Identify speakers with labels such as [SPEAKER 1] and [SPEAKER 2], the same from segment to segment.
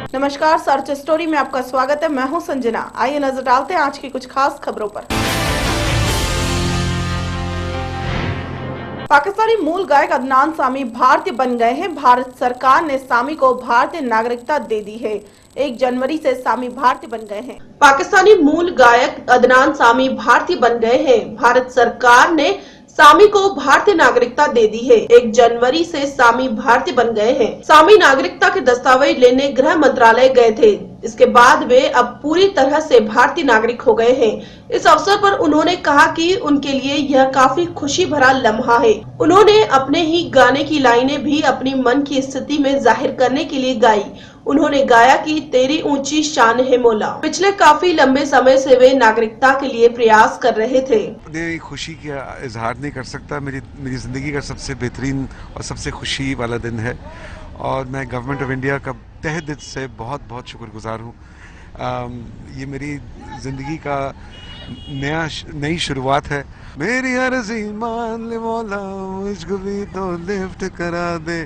[SPEAKER 1] नमस्कार, search story में आपका स्वागत है। मैं हूं संजना। आइए नजर डालते हैं आज की कुछ खास खबरों पर। पाकिस्तानी मूल गायक अदनान सामी भारतीय बन गए हैं। भारत सरकार ने सामी को भारतीय नागरिकता दे दी है। 1 जनवरी से सामी भारतीय बन गए हैं। पाकिस्तानी मूल गायक अदनान सामी भारतीय बन गए हैं। भारत सरकार ने सामी को भारतीय नागरिकता दे दी है। 1 जनवरी से सामी भारतीय बन गए हैं। सामी नागरिकता के दस्तावेज लेने गृह मंत्रालय गए थे। इसके बाद वे अब पूरी तरह से भारतीय नागरिक हो गए हैं। इस अवसर पर उन्होंने कहा कि उनके लिए यह काफी खुशी भरा लम्हा है। उन्होंने अपने ही गाने की लाइनें भी अपनी मन की स्थिति में जाहिर करने के लिए गाई। उन्होंने गाया कि तेरी ऊंची शान है मौला। पिछले काफी लंबे समय से वे नागरिकता के लिए प्रयास कर रहे थे।
[SPEAKER 2] अपनी खुशी का इजहार नहीं कर सकता। मेरी जिंदगी का सबसे बेहतरीन और सबसे खुशी वाला दिन है और मैं गवर्नमेंट ऑफ इंडिया का तहे दिल से बहुत बहुत शुक्रगुजार हूँ। ये मेरी जिंदगी का नई शुरुआत है। मेरी अर्ज़ी मान ले मौला, मुझको भी तो लिफ्ट करा दे,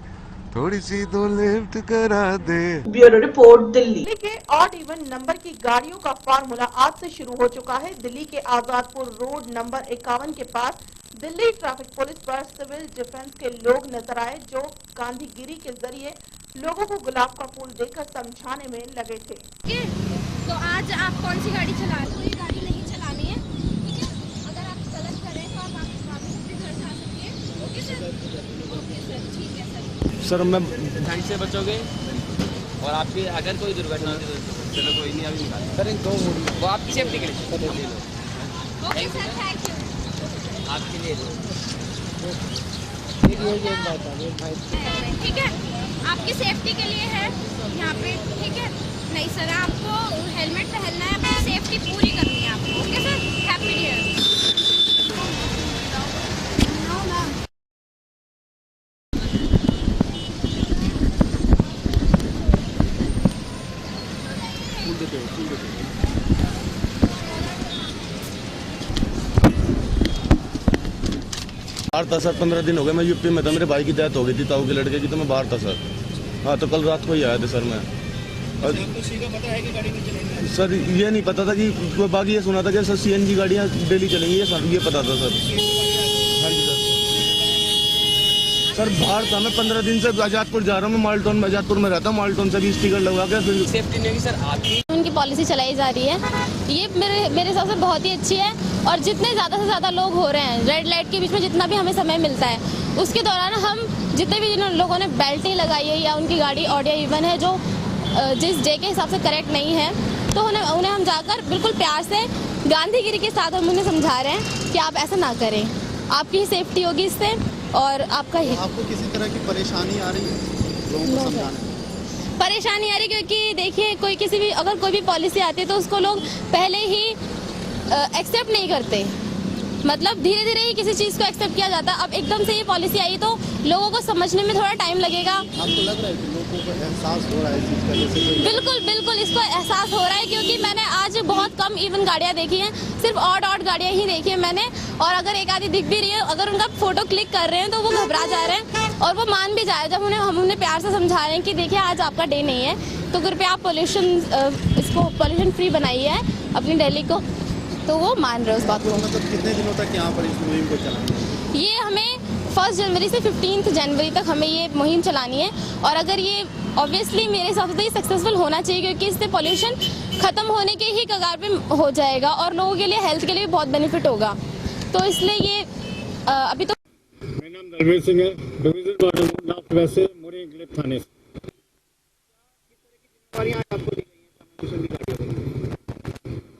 [SPEAKER 2] थोड़ी सी तो लिफ्ट करा दे।
[SPEAKER 1] Bureau report, Delhi. दिल्ली के ऑड इवन नंबर की गाड़ियों का फार्मूला आज से शुरू हो चुका है। दिल्ली के आजादपुर रोड नंबर 51 के पास दिल्ली ट्रैफिक पुलिस पर सिविल डिफेंस के लोग नजर आए, जो गांधीगिरी के जरिए लोगों को गुलाब का फूल देकर समझाने में लगे थे।
[SPEAKER 3] तो आज आप कौन सी गाड़ी चला रहे हो? ये गाड़ी नहीं चलानी है, ठीक है? अगर आप गलत करें तो आप वापस अपने घर जा सकते हैं। Okay sir? ओके सर, ठीक है सर।
[SPEAKER 4] सर मैं
[SPEAKER 5] ठंड से बचोगे और आपकी अगर कोई दुर्घटना होती तो चलो कोई नहीं, अभी निकाल
[SPEAKER 4] सर दो
[SPEAKER 5] वो आपकी सेफ्टी के लिए
[SPEAKER 3] ओके सर, थैंक यू।
[SPEAKER 5] आपके लिए
[SPEAKER 3] ठीक है, आपकी सेफ्टी के लिए है यहाँ पे, ठीक है? नहीं सर, आपको हेलमेट पहनना है, अपनी सेफ्टी पूरी करनी है आपको। Okay sir, happy new year.
[SPEAKER 4] बाहर था सर, 15 दिन हो गए मैं यूपी में था। मेरे भाई की डेथ हो गई थी, ताऊ के लड़के की, तो मैं बाहर था सर। हाँ, तो कल रात को ही आया था सर मैं। और सर ये नहीं पता था कि बाकी ये सुना था कि सर सीएनजी गाड़ियाँ डेली चलेंगी, ये पता था सर। हाँ जी सर बाहर था मैं 15 दिन से। आजादपुर जा रहा हूँ मैं, माल्टोन में, आजादपुर में रहता हूँ। माल्टोन से भी स्टिकर लगवा के फिर
[SPEAKER 5] सेफ्टी नहीं होगी सर आपकी।
[SPEAKER 3] उनकी पॉलिसी चलाई जा रही है, ये मेरे हिसाब से बहुत ही अच्छी है। और जितने ज़्यादा से ज़्यादा लोग हो रहे हैं रेड लाइट के बीच में, जितना भी हमें समय मिलता है उसके दौरान हम जितने भी लोगों ने बेल्ट नहीं लगाई है या उनकी गाड़ी ऑड या इवन है जो जिस डे के हिसाब से करेक्ट नहीं है, तो उन्हें हम जाकर बिल्कुल प्यार से गांधीगिरी के साथ हम उन्हें समझा रहे हैं कि आप ऐसा ना करें, आपकी ही सेफ्टी होगी इससे और आपका ही।
[SPEAKER 6] आपको किसी तरह की परेशानी आ रही है लोगों को समझाने?
[SPEAKER 3] परेशानी आ रही है क्योंकि देखिए अगर कोई भी पॉलिसी आती है तो उसको लोग पहले ही एक्सेप्ट नहीं करते। मतलब धीरे धीरे ही किसी चीज़ को एक्सेप्ट किया जाता है। अब एकदम से ये पॉलिसी आई तो लोगों को समझने में थोड़ा टाइम लगेगा।
[SPEAKER 6] आपको लग रहा है कि लोगों को एहसास हो रहा है इस चीज़ का? जैसे
[SPEAKER 3] बिल्कुल इसको एहसास हो रहा है, क्योंकि मैंने आज बहुत कम इवन गाड़ियाँ देखी हैं, सिर्फ ऑड गाड़ियाँ ही देखी हैं मैंने। और अगर एक आधी दिख भी रही है, अगर उनका फोटो क्लिक कर रहे हैं तो वो घबरा जा रहे हैं और वो मान भी जा रहे हैं। जब हम उन्हें प्यार से समझा रहे हैं कि देखिए आज आपका डे नहीं है, तो कृपया आप पॉल्यूशन फ्री बनाइए अपनी दिल्ली को, तो वो मान रहे हैं उस बात को।
[SPEAKER 6] मतलब कितने दिनों तक यहाँ पर इस मुहिम को चलाना है?
[SPEAKER 3] ये हमें 1 जनवरी से 15 जनवरी तक हमें ये मुहिम चलानी है। और अगर ये ऑब्वियसली मेरे हिसाब से तो ये सक्सेसफुल होना चाहिए, क्योंकि इससे पॉल्यूशन खत्म होने के ही कगार पे हो जाएगा और लोगों के लिए, हेल्थ के लिए भी बहुत बेनिफिट होगा। तो इसलिए ये अभी तो।
[SPEAKER 7] मेरा नाम दलवीर सिंह है, डिवीजन वार्ड वैसे मोरी इंग्लिश थाने से।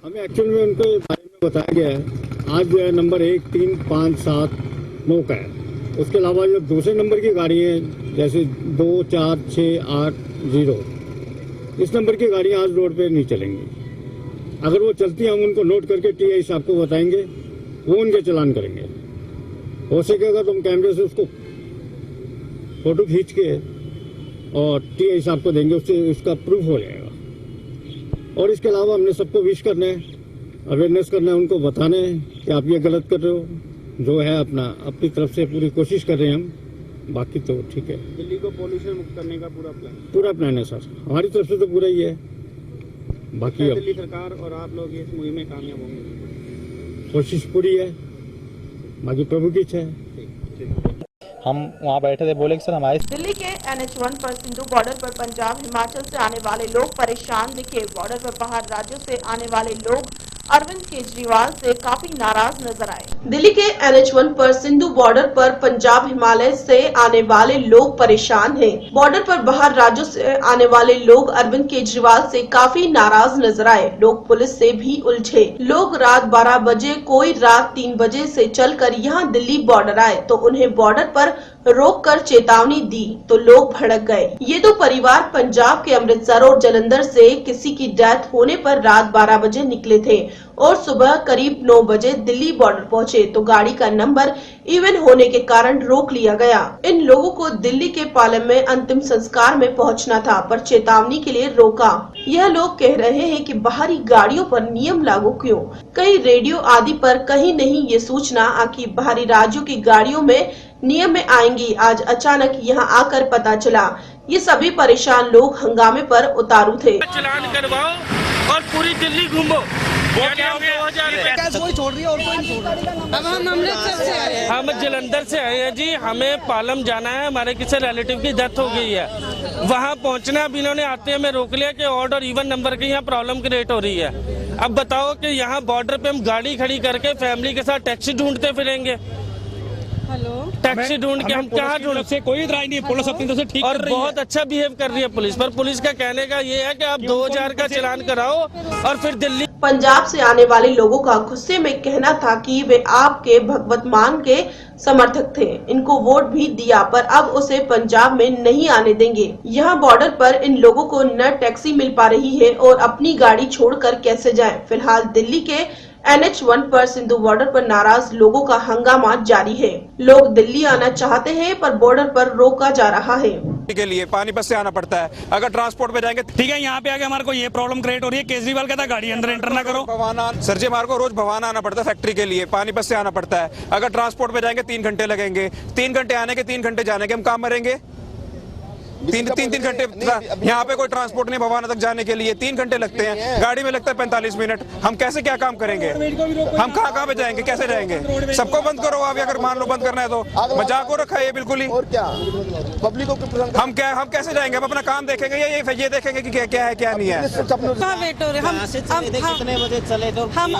[SPEAKER 7] हमें एक्चुअल में उनके बारे में बताया गया है। आज जो है नंबर 1, 3, 5, 7, 9 का है। उसके अलावा जो दूसरे नंबर की गाड़ी है जैसे 2, 4, 6, 8, 0, इस नंबर की गाड़ियाँ आज रोड पे नहीं चलेंगी। अगर वो चलती हैं हम उनको नोट करके टीआई साहब को बताएंगे, वो उनके चालान करेंगे। हो सकेगा तो हम कैमरे से उसको फोटो खींच के और टीआई साहब को देंगे, उससे उसका प्रूफ हो जाएगा। और इसके अलावा हमने सबको विश करना है, अवेयरनेस करना है, उनको बताना है कि आप ये गलत कर रहे हो। जो है अपनी तरफ से पूरी कोशिश कर रहे हैं हम बाकी तो ठीक है।
[SPEAKER 6] दिल्ली को पॉल्यूशन मुक्त करने का
[SPEAKER 7] पूरा प्लान है सर, हमारी तरफ से तो पूरा ही है। बाकी अब
[SPEAKER 6] दिल्ली सरकार और आप लोग इस मुहिम में कामयाब होंगे?
[SPEAKER 7] कोशिश पूरी है, बाकी प्रभु की इच्छा है।
[SPEAKER 8] हम वहाँ बैठे थे, बोले कि सर हमारे
[SPEAKER 1] दिल्ली के NH1 पर सिंधु बॉर्डर पर पंजाब हिमाचल से आने वाले लोग परेशान दिखे। बॉर्डर पर बाहर राज्यों से आने वाले लोग अरविंद केजरीवाल से काफी नाराज नजर आए। दिल्ली के NH1 पर सिंधु बॉर्डर पर पंजाब हिमालय से आने वाले लोग परेशान हैं। बॉर्डर पर बाहर राज्यों से आने वाले लोग अरविंद केजरीवाल से काफी नाराज नजर आए। लोग पुलिस से भी उलझे। लोग रात 12 बजे, कोई रात 3 बजे से चलकर यहाँ दिल्ली बॉर्डर आए तो उन्हें बॉर्डर पर रोककर चेतावनी दी तो लोग भड़क गए। ये दो परिवार पंजाब के अमृतसर और जालंधर से किसी की डेथ होने पर रात 12 बजे निकले थे और सुबह करीब 9 बजे दिल्ली बॉर्डर पहुंचे तो गाड़ी का नंबर इवन होने के कारण रोक लिया गया। इन लोगों को दिल्ली के पालम में अंतिम संस्कार में पहुंचना था पर चेतावनी के लिए रोका। यह लोग कह रहे हैं कि बाहरी गाड़ियों पर नियम लागू क्यों? कहीं रेडियो आदि पर कहीं नहीं ये सूचना आखिर बाहरी राज्यों की गाड़ियों में नियम में आएंगी। आज अचानक यहाँ आकर पता चला। ये सभी परेशान लोग हंगामे पर उतारू थे।
[SPEAKER 9] चलान करवाओ और पूरी दिल्ली घूमो। वो क्या हो गया?
[SPEAKER 6] कोई छोड़ रही है और कोई नहीं छोड़ रहा।
[SPEAKER 9] अब हम अमृतसर से आए हैं। हम जलंधर से आए हैं जी। हमें पालम जाना है, हमारे किसी रिलेटिव की डेथ हो गई है। वहाँ पहुँचना अब इन्होंने आते हमें रोक लिया कि ऑड और इवन नंबर की यहाँ प्रॉब्लम क्रिएट हो रही है। अब बताओ कि यहाँ बॉर्डर पे हम गाड़ी खड़ी करके फैमिली के साथ टैक्सी ढूंढते फिरेंगे। टैक्सी ढूंढ के हम कहाँ ढूंढ से कोई इतराई नहीं, पुलिस अपनी तरफ से ठीक और बहुत अच्छा बिहेव कर रही है पुलिस। पर पुलिस का कहने का ये है कि आप 2000 का चालान कराओ और फिर दिल्ली।
[SPEAKER 1] पंजाब से आने वाले लोगों का गुस्से में कहना था कि वे आपके भगवत मान के समर्थक थे, इनको वोट भी दिया पर अब उसे पंजाब में नहीं आने देंगे। यहाँ बॉर्डर पर इन लोगों को न टैक्सी मिल पा रही है और अपनी गाड़ी छोड़कर कैसे जाएं। फिलहाल दिल्ली के NH1 पर सिंधु बॉर्डर पर नाराज लोगों का हंगामा जारी है। लोग दिल्ली आना चाहते हैं पर बॉर्डर पर रोका जा रहा है।
[SPEAKER 10] के लिए पानीपत से आना पड़ता है, अगर ट्रांसपोर्ट पे जाएंगे ठीक है। यहाँ पे आके हमारे को ये प्रॉब्लम क्रिएट हो रही है। केजरीवाल कहता है गाड़ी अंदर एंटर ना करो। भवाना सरजे मार्ग को रोज भवाना आना पड़ता है फैक्ट्री के लिए, पानीपत से आना पड़ता है। अगर ट्रांसपोर्ट पे जाएंगे 3 घंटे लगेंगे। 3 घंटे आने के 3 घंटे जाने के, हम कहाँ मरेंगे? 3 घंटे यहाँ पे कोई ट्रांसपोर्ट नहीं भवाना तक जाने के लिए 3 घंटे लगते हैं, गाड़ी में लगता है 45 मिनट। हम कैसे क्या काम करेंगे? हम कहाँ पे जाएंगे, कैसे जाएंगे? सबको बंद करो आप, अगर मान लो बंद करना है तो मजाक हो रखा है ये बिल्कुल ही। और क्या पब्लिक को हम कैसे जाएंगे? हम अपना काम देखेंगे या ये देखेंगे कि क्या है क्या नहीं है?
[SPEAKER 11] हम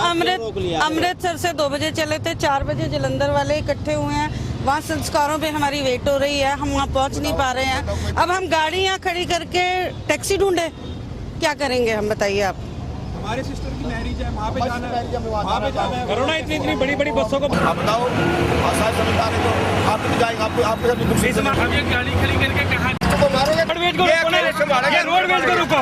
[SPEAKER 11] अमृतसर से 2 बजे चले थे, 4 बजे जालंधर वाले इकट्ठे हुए हैं। वहाँ संस्कारों पे हमारी वेट हो रही है, हम वहाँ पहुँच नहीं पा रहे हैं। अब हम गाड़ी यहाँ खड़ी करके टैक्सी ढूंढे, क्या करेंगे हम बताइए आप?
[SPEAKER 10] हमारे सिस्टर की मैरिज है, वहाँ पे जाना है।
[SPEAKER 9] कोरोना इतनी बड़ी बसों को
[SPEAKER 6] आप बताओ, समझदार है तो आप भी जाएंगे, आपके साथ भी
[SPEAKER 9] गाड़ी खड़ी करके कहाँ
[SPEAKER 6] मारेंगे।
[SPEAKER 9] रोडवेज को रुको।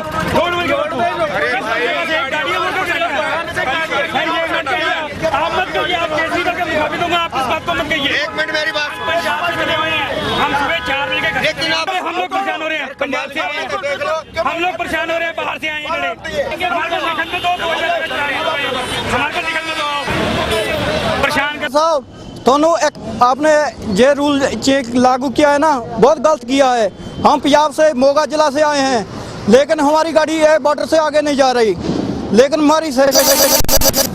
[SPEAKER 9] आप मत कहिए, आप केजरीवाल का मुखातिब दूंगा, आप इस बात को मत कहिए।
[SPEAKER 6] 1 मिनट मेरी बात।
[SPEAKER 9] पंजाब से मिले हुए हैं हम, सुबह 4 बजे के
[SPEAKER 6] लेकिन
[SPEAKER 9] हम लोग परेशान हो रहे हैं। पंजाब से आए हैं हम लोग, परेशान हो रहे हैं, बाहर से आए हैं। हमारे को निकलने दो, हमारे को निकलने दो। परेशान कर
[SPEAKER 8] साहब दोनों आपने ये रूल चेक लागू किया है ना, बहुत गलत किया है। हम पंजाब से मोगा जिला से आए हैं, लेकिन हमारी गाड़ी है बॉर्डर से आगे नहीं जा रही। लेकिन हमारी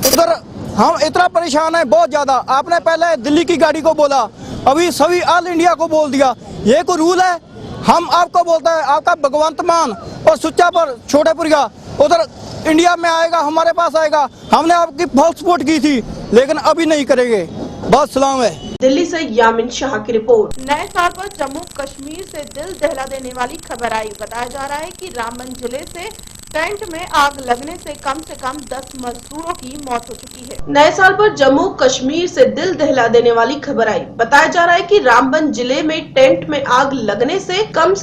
[SPEAKER 8] उधर हम इतना परेशान है बहुत ज्यादा। आपने पहले दिल्ली की गाड़ी को बोला, अभी सभी ऑल इंडिया को बोल दिया। ये कोई रूल है? हम आपको बोलते हैं, आपका भगवंत मान और सुच्चा पर छोटेपुरिया उधर इंडिया में आएगा, हमारे पास आएगा। हमने आपकी फुल सपोर्ट की थी, लेकिन अभी नहीं करेंगे। बहुत सलाम है।
[SPEAKER 1] दिल्ली से यामिन शाह की रिपोर्ट। नए साल पर जम्मू कश्मीर से दिल दहला देने वाली खबर आई। बताया जा रहा है कि रामबन जिले से टेंट में आग लगने से कम 10 मजदूरों की मौत हो चुकी है। नए साल पर जम्मू कश्मीर से दिल दहला देने वाली खबर आई। बताया जा रहा है कि रामबन जिले में टेंट में आग लगने से कम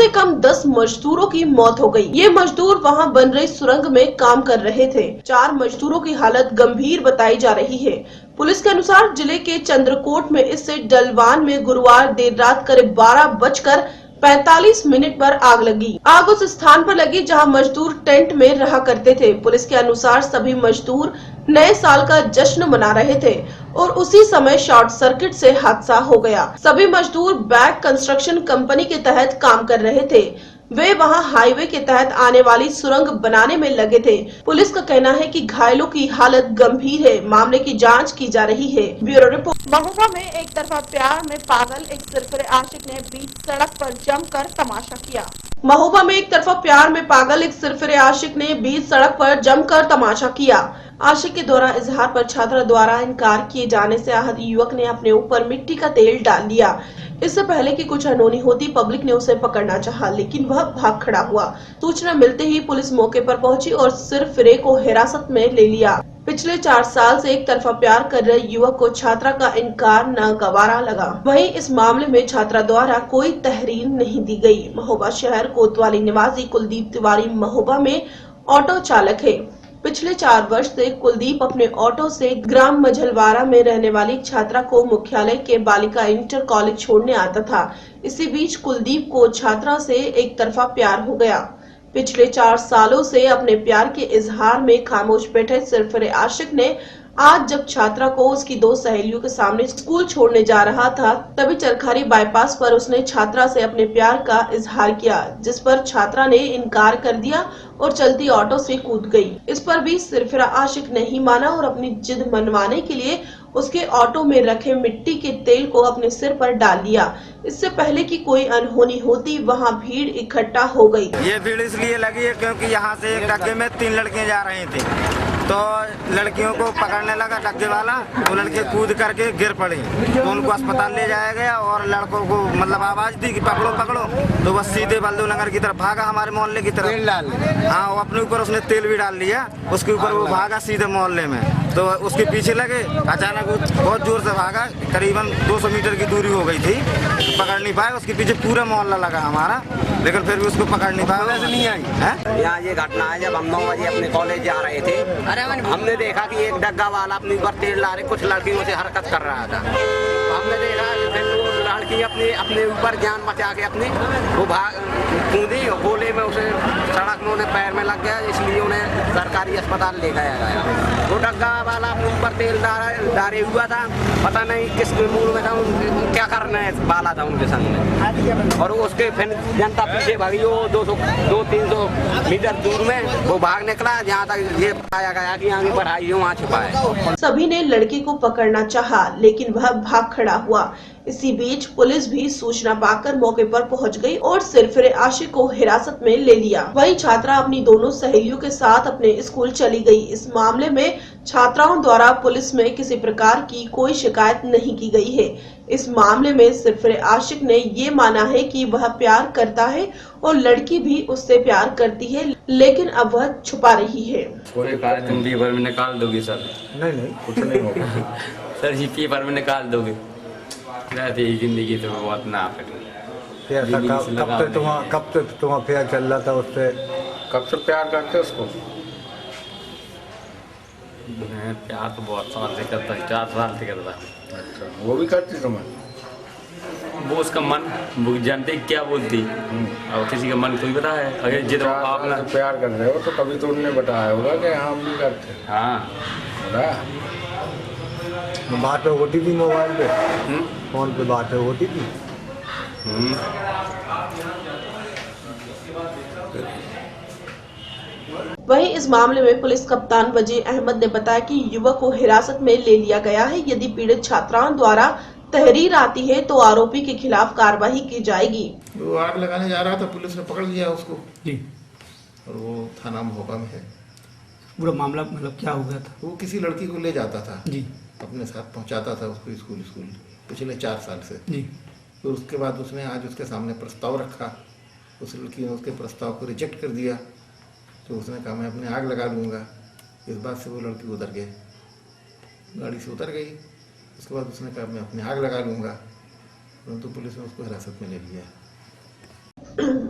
[SPEAKER 1] 10 मजदूरों की मौत हो गई। ये मजदूर वहां बन रही सुरंग में काम कर रहे थे। 4 मजदूरों की हालत गंभीर बताई जा रही है। पुलिस के अनुसार जिले के चंद्रकोट में स्थित डलवान में गुरुवार देर रात करीब 12:45 पर आग लगी। आग उस स्थान पर लगी जहां मजदूर टेंट में रहा करते थे। पुलिस के अनुसार सभी मजदूर नए साल का जश्न मना रहे थे और उसी समय शॉर्ट सर्किट से हादसा हो गया। सभी मजदूर बैग कंस्ट्रक्शन कंपनी के तहत काम कर रहे थे। वे वहां हाईवे के तहत आने वाली सुरंग बनाने में लगे थे। पुलिस का कहना है कि घायलों की हालत गंभीर है। मामले की जांच की जा रही है। Bureau report. महोबा में एक तरफा प्यार में पागल एक सिरफिरे आशिक ने बीच सड़क पर जमकर तमाशा किया। महोबा में एक तरफा प्यार में पागल एक सिरफिरे आशिक ने बीच सड़क पर जमकर तमाशा किया। आशिक के द्वारा इजहार पर छात्रा द्वारा इनकार किए जाने से आहत युवक ने अपने ऊपर मिट्टी का तेल डाल लिया। इससे पहले कि कुछ अनहोनी होती, पब्लिक ने उसे पकड़ना चाहा, लेकिन वह भाग खड़ा हुआ। सूचना मिलते ही पुलिस मौके पर पहुंची और सिरफिरे को हिरासत में ले लिया। पिछले 4 साल से एक तरफा प्यार कर रहे युवक को छात्रा का इनकार नागवारा लगा। वहीं इस मामले में छात्रा द्वारा कोई तहरीर नहीं दी गई। महोबा शहर कोतवाली निवासी कुलदीप तिवारी महोबा में ऑटो चालक है। पिछले 4 वर्ष से कुलदीप अपने ऑटो से ग्राम मझलवारा में रहने वाली छात्रा को मुख्यालय के बालिका इंटर कॉलेज छोड़ने आता था। इसी बीच कुलदीप को छात्रा से एक तरफा प्यार हो गया। पिछले 4 सालों से अपने प्यार के इजहार में खामोश बैठे सिरफिरे आशिक ने आज जब छात्रा को उसकी 2 सहेलियों के सामने स्कूल छोड़ने जा रहा था, तभी चरखारी बाईपास पर उसने छात्रा से अपने प्यार का इजहार किया, जिस पर छात्रा ने इनकार कर दिया और चलती ऑटो से कूद गई। इस पर भी सिरफिरा आशिक नहीं माना और अपनी जिद मनवाने के लिए उसके ऑटो में रखे मिट्टी के तेल को अपने सिर पर डाल लिया। इससे पहले कि कोई अनहोनी होती, वहां भीड़ इकट्ठा हो गई।
[SPEAKER 6] ये भीड़ इसलिए लगी है क्योंकि यहाँ से एक डग्गे में 3 लड़कियां जा रही थी, तो लड़कियों को पकड़ने लगा डग्गे वाला, तो लड़के कूद करके गिर पड़ी, तो उनको अस्पताल ले जाया गया और लड़कों को मतलब आवाज दी कि पकड़ो पकड़ो, तो बस सीधे बल्दू नगर की तरफ भागा, हमारे मोहल्ले की तरफ। हाँ, वो अपने ऊपर उसने तेल भी डाल लिया, उसके ऊपर वो भागा सीधे मोहल्ले में, तो उसके पीछे लगे। अचानक वो बहुत जोर से भागा, करीबन 200 मीटर की दूरी हो गई थी, पकड़ नहीं पाए। उसके पीछे पूरा मोहल्ला लगा हमारा, लेकिन फिर भी उसको पकड़ नहीं पाया, वैसे नहीं आई है।
[SPEAKER 5] यहाँ ये घटना है जब हम 9 बजे अपने कॉलेज जा रहे थे, हमने देखा कि एक डग्गा वाला अपने ऊपर तेल ला रहे, कुछ लड़कियों से हरकत कर रहा था। तो हमने देखा फिर वो लड़की अपने ऊपर जान बचा के अपनी वो भाग कूदी, गोले में उसे सड़क में उन्हें पैर में लग गया, इसलिए उन्हें सरकारी अस्पताल ले गया। वो डग्गा वाला अपने ऊपर तेल डाले हुआ था, पता नहीं किस मूड में था, क्या करने वाला था उनके संग में। और उसके फिर जनता पीछे भागी, वो 200-300 मीटर दूर में वो भाग निकला, जहाँ तक ये पाया गया कि आगे बढ़ाई हो वहाँ छुपा है।
[SPEAKER 1] सभी ने लड़की को पकड़ना चाहा, लेकिन वह भाग खड़ा हुआ। इसी बीच पुलिस भी सूचना पाकर मौके पर पहुंच गई और सिरफिरे आशिक को हिरासत में ले लिया। वहीं छात्रा अपनी दोनों सहेलियों के साथ अपने स्कूल चली गई। इस मामले में छात्राओं द्वारा पुलिस में किसी प्रकार की कोई शिकायत नहीं की गई है। इस मामले में सिरफिरे आशिक ने ये माना है कि वह प्यार करता है और लड़की भी उससे प्यार करती है, लेकिन अब वह छुपा रही है।
[SPEAKER 5] तुम पेपर में निकाल दोगे सर?
[SPEAKER 7] नहीं कुछ नहीं होगा
[SPEAKER 5] सर जी पेपर में निकाल दोगे? रहती जिंदगी तो बहुत ना
[SPEAKER 7] कब से तुम्हारा प्यार चल रहा था उससे?
[SPEAKER 12] कब से प्यार करते उसको?
[SPEAKER 5] मैं प्यार तो बहुत साल से करता, 4 साल से करता।
[SPEAKER 12] अच्छा, वो भी करती तुम्हें?
[SPEAKER 5] वो उसका मन, वो जानते क्या बोलती, और किसी का मन कोई पता है? अगर जितना आप ना
[SPEAKER 12] प्यार कर रहे हो तो कभी तो उन्होंने बताया होगा कि हम भी करते।
[SPEAKER 5] हाँ,
[SPEAKER 7] बात होती थी मोबाइल पे, फोन पे बात होती थी।
[SPEAKER 1] वहीं इस मामले में पुलिस कप्तान वजीर अहमद ने बताया कि युवक को हिरासत में ले लिया गया है। यदि पीड़ित छात्राओं द्वारा तहरीर आती है तो आरोपी के खिलाफ कार्रवाई की जाएगी।
[SPEAKER 6] वो आग लगाने जा रहा था, पुलिस ने पकड़ लिया उसको
[SPEAKER 8] जी,
[SPEAKER 6] और वो थाना महोबा में है।
[SPEAKER 8] पूरा मामला मतलब क्या हो गया था?
[SPEAKER 6] वो किसी लड़की को ले जाता था
[SPEAKER 8] जी,
[SPEAKER 6] अपने साथ पहुंचाता था उसको स्कूल पिछले 4 साल से
[SPEAKER 8] जी।
[SPEAKER 6] तो उसके बाद उसने आज उसके सामने प्रस्ताव रखा, उस लड़की ने उसके प्रस्ताव को रिजेक्ट कर दिया, तो उसने कहा मैं अपने आग लगा लूँगा। इस बात से वो लड़की उतर गई, गाड़ी से उतर गई। उसके बाद उसने कहा मैं अपने आग लगा लूँगा, परंतु पुलिस ने उसको हिरासत में ले लिया।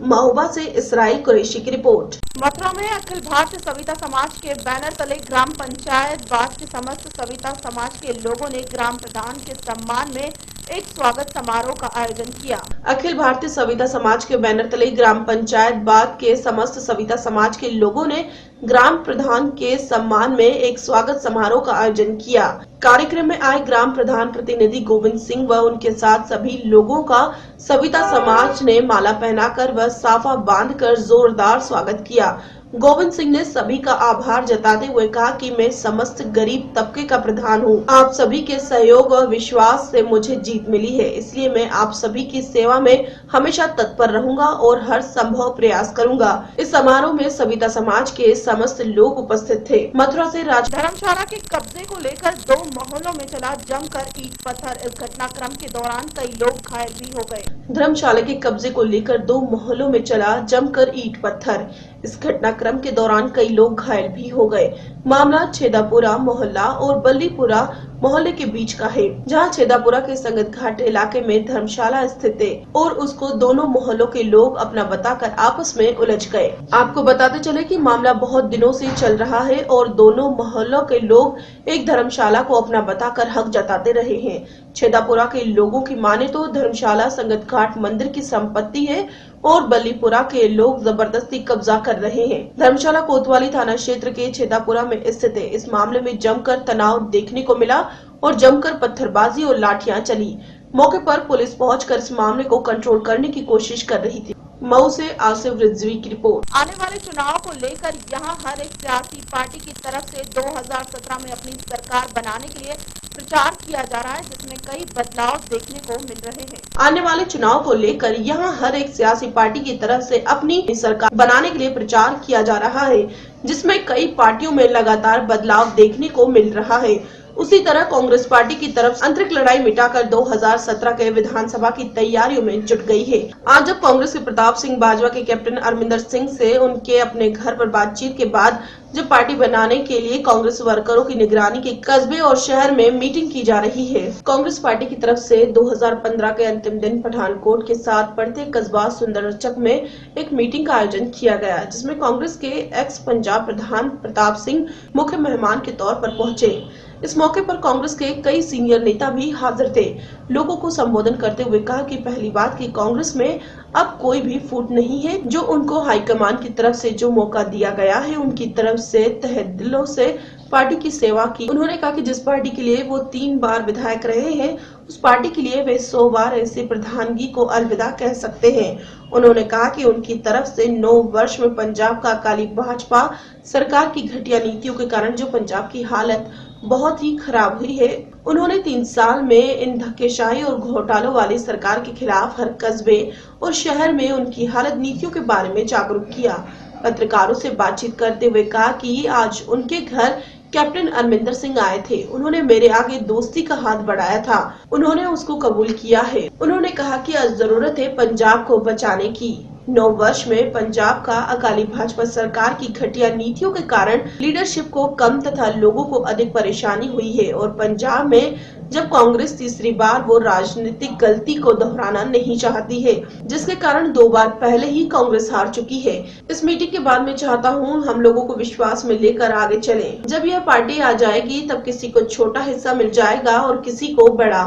[SPEAKER 1] महोबा से इसराइल कुरैशी की रिपोर्ट। मथुरा में अखिल भारतीय सविता समाज के बैनर तले ग्राम पंचायत बाद के समस्त सविता समाज के लोगों ने ग्राम प्रधान के सम्मान में एक स्वागत समारोह का आयोजन किया। अखिल भारतीय सविता समाज के बैनर तले ग्राम पंचायत बाद के समस्त सविता समाज के लोगों ने ग्राम प्रधान के सम्मान में एक स्वागत समारोह का आयोजन किया। कार्यक्रम में आए ग्राम प्रधान प्रतिनिधि गोविंद सिंह व उनके साथ सभी लोगों का सविता समाज ने माला पहनाकर व साफा बांधकर जोरदार स्वागत किया। गोविंद सिंह ने सभी का आभार जताते हुए कहा कि मैं समस्त गरीब तबके का प्रधान हूं। आप सभी के सहयोग और विश्वास से मुझे जीत मिली है, इसलिए मैं आप सभी की सेवा में हमेशा तत्पर रहूंगा और हर संभव प्रयास करूंगा। इस समारोह में सविता समाज के समस्त लोग उपस्थित थे। मथुरा से धर्मशाला के कब्जे को लेकर 2 मोहल्लों में चला जमकर ईंट पत्थर। इस घटनाक्रम के दौरान कई लोग घायल भी हो गए। धर्मशाला के कब्जे को लेकर 2 मोहल्लों में चला जमकर ईंट पत्थर। इस घटनाक्रम के दौरान कई लोग घायल भी हो गए। मामला छेदापुरा मोहल्ला और बल्लीपुरा मोहल्ले के बीच का है, जहां छेदापुरा के संगत घाट इलाके में धर्मशाला स्थित है और उसको दोनों मोहल्लों के लोग अपना बताकर आपस में उलझ गए। आपको बताते चले कि मामला बहुत दिनों से चल रहा है और दोनों मोहल्लों के लोग एक धर्मशाला को अपना बताकर हक जताते रहे हैं। छेदापुरा के लोगों की माने तो धर्मशाला संगत घाट मंदिर की संपत्ति है और बल्लीपुरा के लोग जबरदस्ती कब्जा कर रहे हैं। धर्मशाला कोतवाली थाना क्षेत्र के छेदापुरा में स्थित है। इस मामले में जमकर तनाव देखने को मिला और जमकर पत्थरबाजी और लाठियां चली। मौके पर पुलिस पहुंचकर इस मामले को कंट्रोल करने की कोशिश कर रही थी। मऊ से आसिफ रिजवी की रिपोर्ट। आने वाले चुनाव को लेकर यहां हर एक सियासी पार्टी की तरफ से 2017 में अपनी सरकार बनाने के लिए प्रचार किया जा रहा है, जिसमें कई बदलाव देखने को मिल रहे हैं। आने वाले चुनाव को लेकर यहां हर एक सियासी पार्टी की तरफ से अपनी सरकार बनाने के लिए प्रचार किया जा रहा है, जिसमें कई पार्टियों में लगातार बदलाव देखने को मिल रहा है। उसी तरह कांग्रेस पार्टी की तरफ आंतरिक लड़ाई मिटाकर 2017 के विधानसभा की तैयारियों में जुट गई है। आज जब कांग्रेस के प्रताप सिंह बाजवा के कैप्टन अरविंदर सिंह से उनके अपने घर पर बातचीत के बाद जब पार्टी बनाने के लिए कांग्रेस वर्करों की निगरानी के कस्बे और शहर में मीटिंग की जा रही है। कांग्रेस पार्टी की तरफ से 2015 के अंतिम दिन पठानकोट के साथ पड़ते कस्बा सुंदरचक में एक मीटिंग का आयोजन किया गया, जिसमें कांग्रेस के एक्स पंजाब प्रधान प्रताप सिंह मुख्य मेहमान के तौर पर पहुंचे। इस मौके पर कांग्रेस के कई सीनियर नेता भी हाजिर थे। लोगों को संबोधन करते हुए कहा कि पहली बात कि कांग्रेस में अब कोई भी फूट नहीं है। जो उनको हाईकमान की तरफ से जो मौका दिया गया है, उनकी तरफ से तहे दिलों से पार्टी की सेवा की। उन्होंने कहा कि जिस पार्टी के लिए वो 3 बार विधायक रहे हैं, उस पार्टी के लिए वे 100 बार ऐसे प्रधानगी को अलविदा कह सकते हैं। उन्होंने कहा कि उनकी तरफ से 9 वर्ष में पंजाब का अकाली भाजपा सरकार की घटिया नीतियों के कारण जो पंजाब की हालत बहुत ही खराब हुई है, उन्होंने 3 साल में इन धक्केशाही और घोटालों वाली सरकार के खिलाफ हर कस्बे और शहर में उनकी हालत नीतियों के बारे में जागरूक किया। पत्रकारों से बातचीत करते हुए कहा कि आज उनके घर कैप्टन अरविंदर सिंह आए थे। उन्होंने मेरे आगे दोस्ती का हाथ बढ़ाया था, उन्होंने उसको कबूल किया है। उन्होंने कहा कि आज जरूरत है पंजाब को बचाने की। 9 वर्ष में पंजाब का अकाली भाजपा सरकार की घटिया नीतियों के कारण लीडरशिप को कम तथा लोगों को अधिक परेशानी हुई है और पंजाब में जब कांग्रेस तीसरी बार वो राजनीतिक गलती को दोहराना नहीं चाहती है, जिसके कारण 2 बार पहले ही कांग्रेस हार चुकी है। इस मीटिंग के बाद मैं चाहता हूं हम लोगों को विश्वास में लेकर आगे चलें। जब यह पार्टी आ जाएगी तब किसी को छोटा हिस्सा मिल जाएगा और किसी को बड़ा।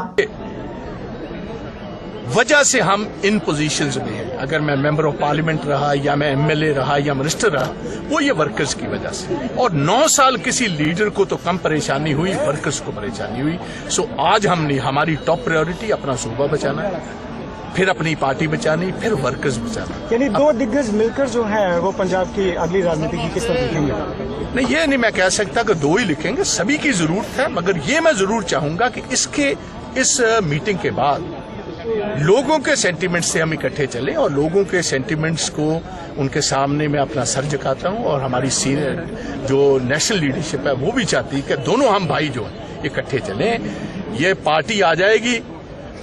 [SPEAKER 13] वजह से हम इन पोजीशंस में हैं। अगर मैं मेंबर ऑफ पार्लियामेंट रहा या मैं एमएलए रहा या मिनिस्टर रहा, वो ये वर्कर्स की वजह से। और 9 साल किसी लीडर को तो कम परेशानी हुई, वर्कर्स को परेशानी हुई। सो आज हमने हमारी टॉप प्रायोरिटी अपना सूबा बचाना, फिर अपनी पार्टी बचानी, फिर वर्कर्स बचाना।
[SPEAKER 7] यानी 2 दिग्गज मिलकर जो है वो पंजाब की अगली राजनीति की किस तरह लिखेंगे?
[SPEAKER 13] नहीं, ये नहीं मैं कह सकता कि 2 ही लिखेंगे, सभी की जरूरत है। मगर ये मैं जरूर चाहूंगा कि इस मीटिंग के बाद लोगों के सेंटिमेंट्स से हम इकट्ठे चलें और लोगों के सेंटिमेंट्स को उनके सामने मैं अपना सर झुकाता हूं। और हमारी सीनियर जो नेशनल लीडरशिप है वो भी चाहती है कि दोनों हम भाई जो हैं इकट्ठे चलें। ये पार्टी आ जाएगी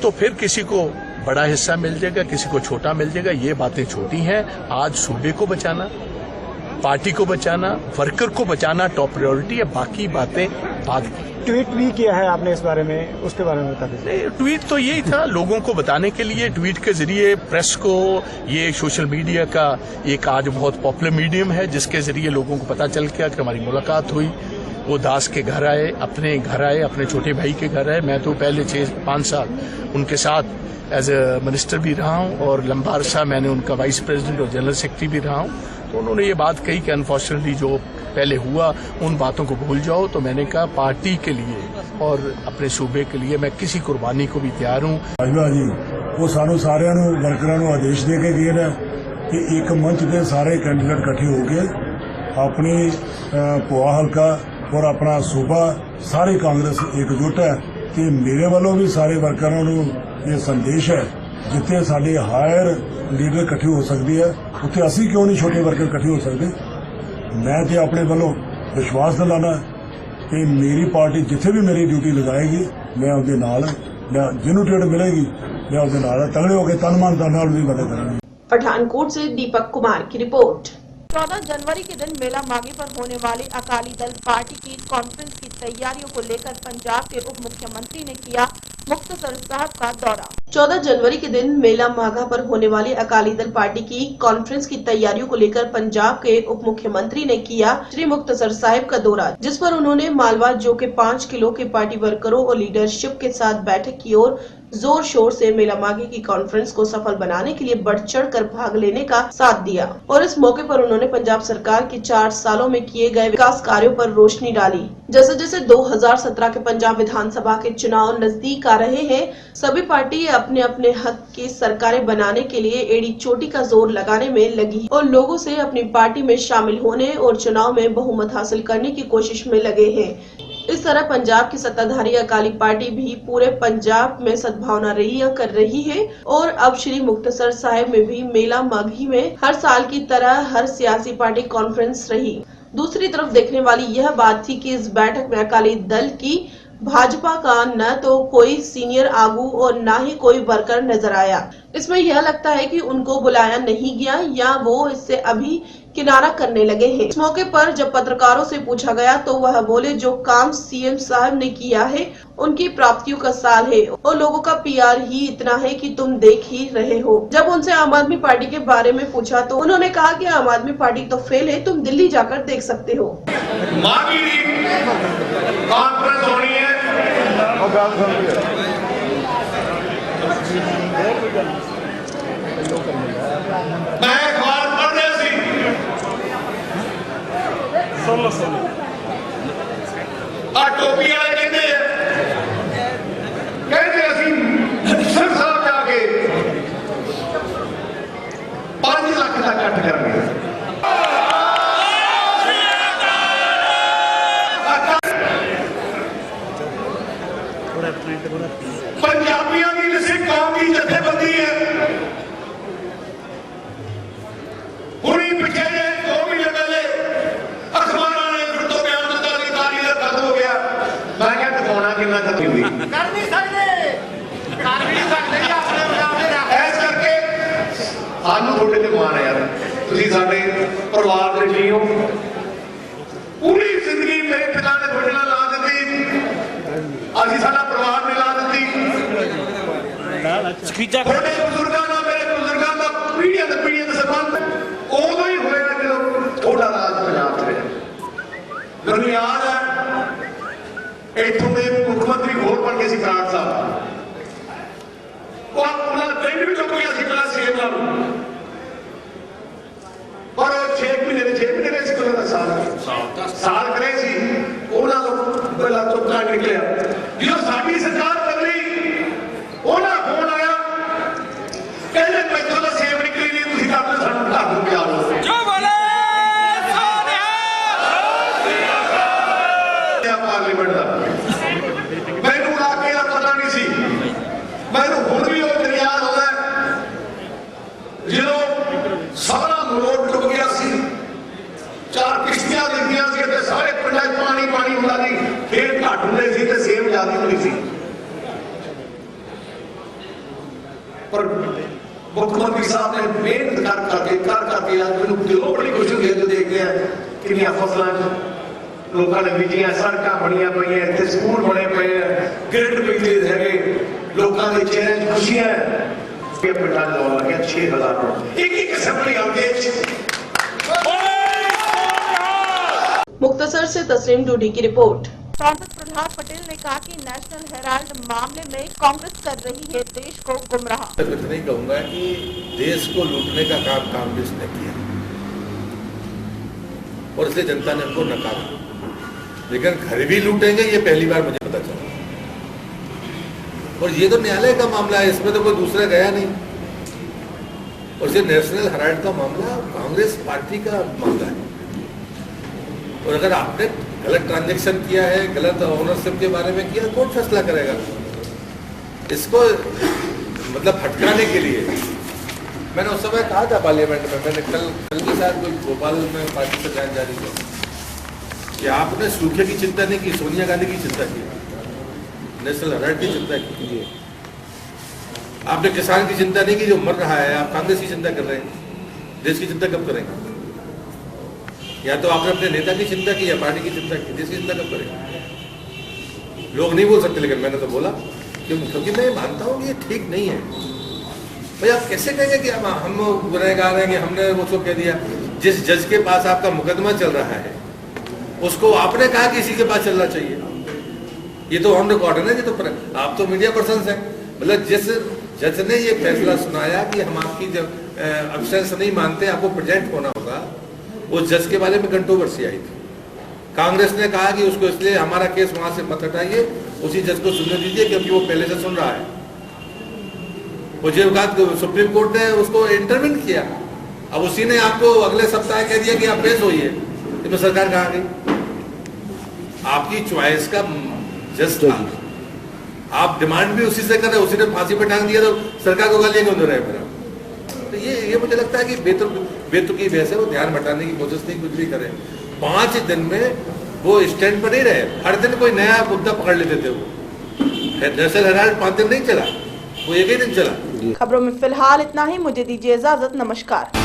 [SPEAKER 13] तो फिर किसी को बड़ा हिस्सा मिल जाएगा, किसी को छोटा मिल जाएगा। ये बातें छोटी हैं। आज सूबे को बचाना, पार्टी को बचाना, वर्कर को बचाना टॉप प्रायोरिटी है। बाकी बातें बाद की।
[SPEAKER 7] ट्वीट भी किया है आपने इस बारे में, उसके बारे में बता दीजिए।
[SPEAKER 13] ट्वीट तो यही था लोगों को बताने के लिए। ट्वीट के जरिए प्रेस को, ये सोशल मीडिया का एक आज बहुत पॉपुलर मीडियम है, जिसके जरिए लोगों को पता चल गया कि हमारी मुलाकात हुई। वो दास के घर आए, अपने छोटे भाई के घर आए। मैं तो पहले 6-5 साल उनके साथ एज ए मिनिस्टर भी रहा हूँ और लंबा अरसा मैंने उनका वाइस प्रेसिडेंट और जनरल सेक्रेटरी भी रहा हूँ। तो उन्होंने ये बात कही कि अनफॉर्चुनेटली जो पहले हुआ उन बातों को भूल जाओ। तो मैंने कहा पार्टी के लिए और अपने सूबे के लिए मैं किसी कुर्बानी को भी तैयार हूँ।
[SPEAKER 7] बाजवा जी वो सानू सारिਆਂ ਨੂੰ ਵਰਕਰਾਂ ਨੂੰ ਆਦੇਸ਼ ਦੇ ਕੇ ਗਏ ਨੇ ਕਿ ਇੱਕ ਮੰਚ ਤੇ ਸਾਰੇ ਕੈਂਡੀਡੇਟ ਇਕੱਠੇ ਹੋ ਕੇ ਆਪਣੀ ਭੋਆ ਹਲਕਾ और अपना सूबा सारी कांग्रेस एकजुट है कि मेरे वालों भी सारे वर्करों ਨੂੰ ये संदेश है जिथे साडे हायर लीडर इकट्ठे हो सकती है उत्थे असी क्यों नहीं छोटे वर्कर इकट्ठे हो सकते। मैं तो अपने वालों विश्वास दिलाना कि मेरी पार्टी जिथे भी मेरी ड्यूटी लगाएगी मैं उसके नाल जिन्होंने टिकट मिलेगी मैं उसके नाल तगड़े होकर तन मन धन नाल भी मदद करूंगी।
[SPEAKER 1] पठानकोट से दीपक कुमार की रिपोर्ट। 14 जनवरी के दिन मेला माघी पर होने वाले अकाली दल पार्टी की कॉन्फ्रेंस की तैयारियों को लेकर पंजाब के उप मुख्यमंत्री ने किया मुक्तसर साहब का दौरा। 14 जनवरी के दिन मेला माघा पर होने वाली अकाली दल पार्टी की कॉन्फ्रेंस की तैयारियों को लेकर पंजाब के उप मुख्यमंत्री ने किया श्री मुक्तसर साहिब का दौरा, जिस पर उन्होंने मालवा जो के 5 किलो के पार्टी वर्करों और लीडरशिप के साथ बैठक की और जोर शोर से मेला माघी की कॉन्फ्रेंस को सफल बनाने के लिए बढ़ चढ़ कर भाग लेने का साथ दिया और इस मौके पर उन्होंने पंजाब सरकार के 4 सालों में किए गए विकास कार्यों पर रोशनी डाली। जैसे जैसे 2017 के पंजाब विधानसभा के चुनाव नजदीक आ रहे हैं, सभी पार्टी अपने अपने हक की सरकारें बनाने के लिए एड़ी चोटी का जोर लगाने में लगी और लोगों से अपनी पार्टी में शामिल होने और चुनाव में बहुमत हासिल करने की कोशिश में लगे हैं। इस तरह पंजाब की सत्ताधारी अकाली पार्टी भी पूरे पंजाब में सद्भावना रैलियां कर रही है और अब श्री मुक्तसर साहिब में भी मेला माघी में हर साल की तरह हर सियासी पार्टी कॉन्फ्रेंस रही। दूसरी तरफ देखने वाली यह बात थी कि इस बैठक में अकाली दल की भाजपा का न तो कोई सीनियर आगू और न ही कोई वर्कर नजर आया। इसमें यह लगता है कि उनको बुलाया नहीं गया या वो इससे अभी किनारा करने लगे हैं। इस मौके पर जब पत्रकारों से पूछा गया तो वह बोले जो काम सीएम साहब ने किया है उनकी प्राप्तियों का साल है और लोगों का पीआर ही इतना है कि तुम देख ही रहे हो। जब उनसे आम आदमी पार्टी के बारे में पूछा तो उन्होंने कहा कि आम आदमी पार्टी तो फेल है, तुम दिल्ली जाकर देख सकते हो।
[SPEAKER 13] कॉन्फ्रेंस होनी है मैं अखबार पढ़ रहा सी टोपी वाले कहते असी सिरसा जाके 5 लाख का कट करेंगे। पंजाबियों की किसी कौम की जथेबंदी है हुणी पिछले 2 महीने पहले अखबार ने फिर तो बयान दिता कि तारी का खत्म हो गया। मैं क्या दिखाना कितना खत्म हुई कर नहीं सकते ऐस करके सानू थोड़े ते मान है यार तुसी साडे परिवार दे जी हो। पूरी जिंदगी मेरे पिता ने थोड़े नाल ला दी अभी साडा परिवार ने ला दी थोड़े बुजुर्गों का मेरे बुजुर्गों का पीढ़ियां का संबंध उदो ही होया जो थोड़ा राज पंजाब से मैंने याद है इतों के मुख्यमंत्री होर बन गए बराड़ साहब पिंड भी चुक गया पहला सीएम पर 6 महीने साल करे पहला चुपका निकलिया जो साडी सरकार बदली उन्होंने फोन आया कहते पैसों का सेव निकली नहीं तुम अपने सानू घर को प्यार पार्लीमेंट का मैनू इलाके का पता नहीं सी मैनू हुण भी वो दिन याद आता है जो सारा रोड डुब गया सी 4 किश्तियां दिखदियां सी ते सारे पिंडां च पानी पानी हुंदा सी खेत घट हुंदे सी ते सेम ज्यादा हुंदी सी पर मुख्यमंत्री साहब ने मेहनत करके आज मैनू दिलों बड़ी खुशी होती है जो देखते हैं कितनी फसलों लोगों ने बीजिया सड़क बनिया पई इतने स्कूल बने पे ग्रिड बिजली है लोगों के चेहरे खुशियां पिंडा लाने लगे 6000 एक असेंबली
[SPEAKER 1] मुक्तसर से तस्लीम डूडी की रिपोर्ट। सांसद प्रहलाद पटेल ने कहा कि नेशनल हेराल्ड मामले में कांग्रेस कर रही है देश को गुमराह।
[SPEAKER 12] इतना ही कहूंगा कि देश को लूटने का काम कांग्रेस ने किया। और इसलिए जनता ने हमको नकारा। लेकिन घर भी लूटेंगे ये पहली बार मुझे पता चला। और ये तो न्यायालय का मामला है, इसमें तो कोई दूसरा गया नहीं। और ये नेशनल हेराल्ड का मामला कांग्रेस पार्टी का मामला है। और अगर आपने गलत ट्रांजैक्शन किया है, गलत ओनरशिप के बारे में किया, कौन फैसला करेगा? इसको मतलब फटकाने के लिए मैंने उस समय कहा था पार्लियामेंट में, मैंने कल के साथ कोई भोपाल में पार्टी से बयान जारी किया कि आपने सूखे की चिंता नहीं की, सोनिया गांधी की चिंता की, नेशनल हेराल्ड की चिंता की। आपने किसान की चिंता नहीं की जो मर रहा है, आप कांग्रेस की चिंता कर रहे हैं। देश की चिंता कब करेंगे? या तो आपने अपने नेता की चिंता की या पार्टी की चिंता की, देश की चिंता कब करेंगे? लोग नहीं बोल सकते, लेकिन मैंने तो बोला क्योंकि मैं मानता हूँ कि ये ठीक नहीं है। भाई आप कैसे कहेंगे कि हम गुनहगार हैं कि हमने उसको कह दिया? जिस जज के पास आपका मुकदमा चल रहा है उसको आपने कहा कि इसी के पास चलना चाहिए। ये तो ऑन रिकॉर्ड है ना। ये तो आप तो मीडिया पर्सन हैं। मतलब जिस जज ने ये फैसला सुनाया कि हम आपकी जब अब्सेंस नहीं मानते, आपको प्रेजेंट होना होगा, उस जज के बारे में कंट्रोवर्सी आई थी। कांग्रेस ने कहा कि उसको इसलिए हमारा केस वहां से मत हटाइए, उसी जज को सुनने दीजिए क्योंकि वो पहले से सुन रहा है। सुप्रीम कोर्ट ने उसको इंटरवीन किया। अब उसी ने आपको अगले सप्ताह कह दिया कि आप पेश होइए, इसमें सरकार कहाँ गई? आपकी चॉइस का जज था, आप डिमांड भी उसी से कर रहे, उसी ने फांसी पे टांग दिया तो सरकार को गालियां क्यों दे रहे हैं मेरा? तो ये मुझे लगता है कि बेतुकी बहस है, वो ध्यान बटाने की कोशिश नहीं, कुछ भी करें। 5 दिन में वो स्टैंड पर नहीं रहे, हर दिन कोई नया मुद्दा पकड़ लेते थे। वो नेशनल हेराल्ड 5 दिन नहीं चला, वो एक ही दिन चला।
[SPEAKER 1] खबरों में फिलहाल इतना ही। मुझे दीजिए इजाजत। नमस्कार।